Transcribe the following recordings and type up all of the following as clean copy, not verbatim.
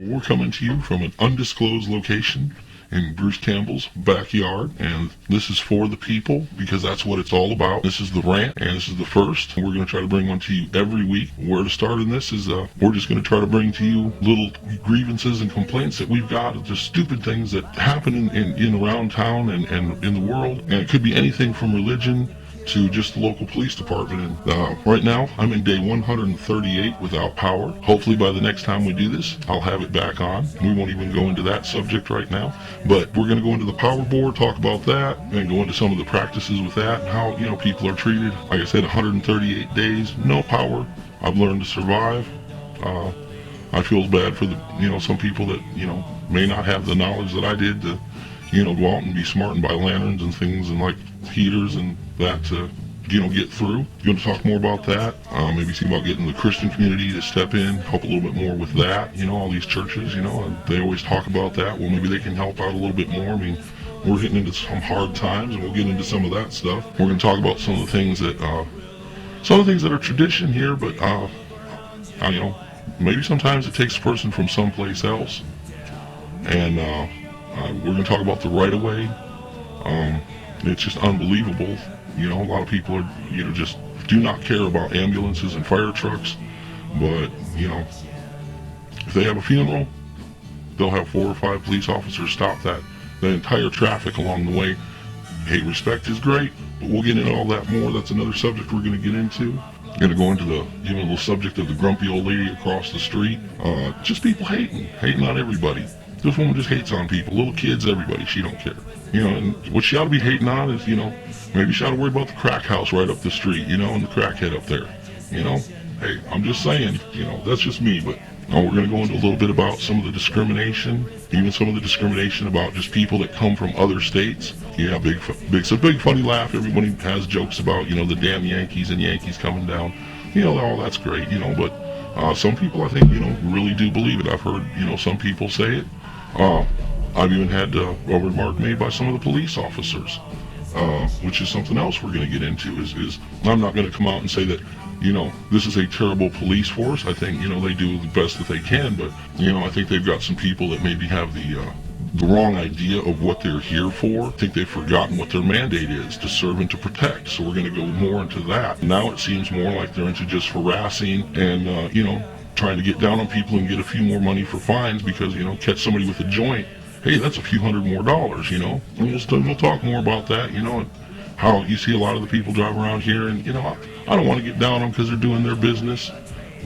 We're coming to you from an undisclosed location in Bruce Campbell's backyard, and this is for the people because that's what it's all about. This is the rant, and this is the first. We're going to try to bring one to you every week. Where to start in this is we're just going to try to bring to you little grievances and complaints that we've got, just stupid things that happen in around town and in the world, and it could be anything from religion to just the local police department. And right now, I'm in day 138 without power. Hopefully by the next time we do this, I'll have it back on. We won't even go into that subject right now, but we're going to go into the power board, talk about that, and go into some of the practices with that, and how, people are treated. Like I said, 138 days, no power. I've learned to survive. I feel bad for some people that, may not have the knowledge that I did to, go out and be smart and buy lanterns and things and like heaters and that to, get through. Going to talk more about that. Maybe see about getting the Christian community to step in, help a little bit more with that. All these churches, they always talk about that. Well, maybe they can help out a little bit more. I mean, we're getting into some hard times, and we'll get into some of that stuff. We're going to talk about some of the things that are tradition here, but maybe sometimes it takes a person from someplace else. And we're going to talk about the right-of-way. It's just unbelievable. A lot of people are, just do not care about ambulances and fire trucks. But, if they have a funeral, they'll have 4 or 5 police officers stop the entire traffic along the way. Hey, respect is great, but we'll get into all that more. That's another subject we're going to get into. Going to go into the little subject of the grumpy old lady across the street. Just people hating on everybody. This woman just hates on people, little kids, everybody. She don't care. And what she ought to be hating on is, maybe she ought to worry about the crack house right up the street, and the crackhead up there. Hey, I'm just saying, that's just me, but we're going to go into a little bit about some of the discrimination, even some of the discrimination about just people that come from other states. Yeah, big funny laugh. Everybody has jokes about, the damn Yankees and Yankees coming down. All that's great, but some people, I think, really do believe it. I've heard, some people say it. I've even had a remark made by some of the police officers, which is something else we're going to get into. Is I'm not going to come out and say that, this is a terrible police force. I think, they do the best that they can, but, I think they've got some people that maybe have the wrong idea of what they're here for. I think they've forgotten what their mandate is, to serve and to protect. So we're going to go more into that. Now it seems more like they're into just harassing and, trying to get down on people and get a few more money for fines because, catch somebody with a joint. Hey, that's a few $100 more, And we'll talk more about that, and how you see a lot of the people drive around here, and, I don't want to get down on them because they're doing their business,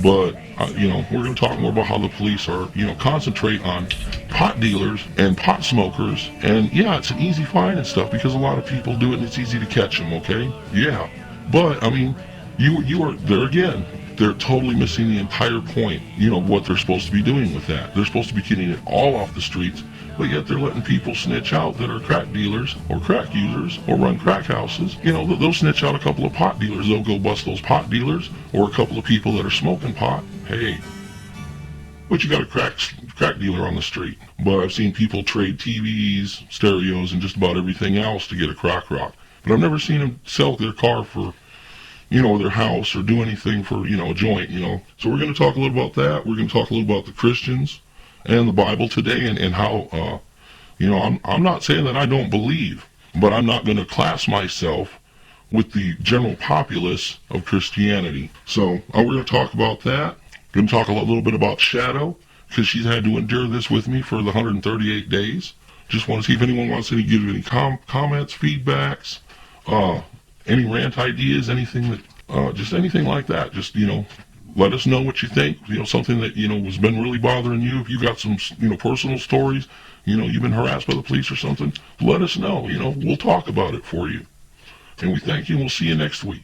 but, we're going to talk more about how the police are, concentrate on pot dealers and pot smokers, and yeah, it's an easy fine and stuff because a lot of people do it and it's easy to catch them, okay? Yeah, but, I mean, you are there again. They're totally missing the entire point, what they're supposed to be doing with that. They're supposed to be getting it all off the streets, but yet they're letting people snitch out that are crack dealers or crack users or run crack houses. They'll snitch out a couple of pot dealers. They'll go bust those pot dealers or a couple of people that are smoking pot. Hey, but you got a crack dealer on the street. But I've seen people trade TVs, stereos, and just about everything else to get a crack rock. But I've never seen them sell their car for their house or do anything for, a joint, So we're going to talk a little about that. We're going to talk a little about the Christians and the Bible today and how, I'm not saying that I don't believe, but I'm not going to class myself with the general populace of Christianity. So we're going to talk about that. Going to talk a little bit about Shadow because she's had to endure this with me for the 138 days. Just want to see if anyone wants to give any comments, feedbacks, any rant ideas, anything that, just anything like that. Just, let us know what you think. Something that, has been really bothering you. If you got some, personal stories, you've been harassed by the police or something, let us know. We'll talk about it for you. And we thank you and we'll see you next week.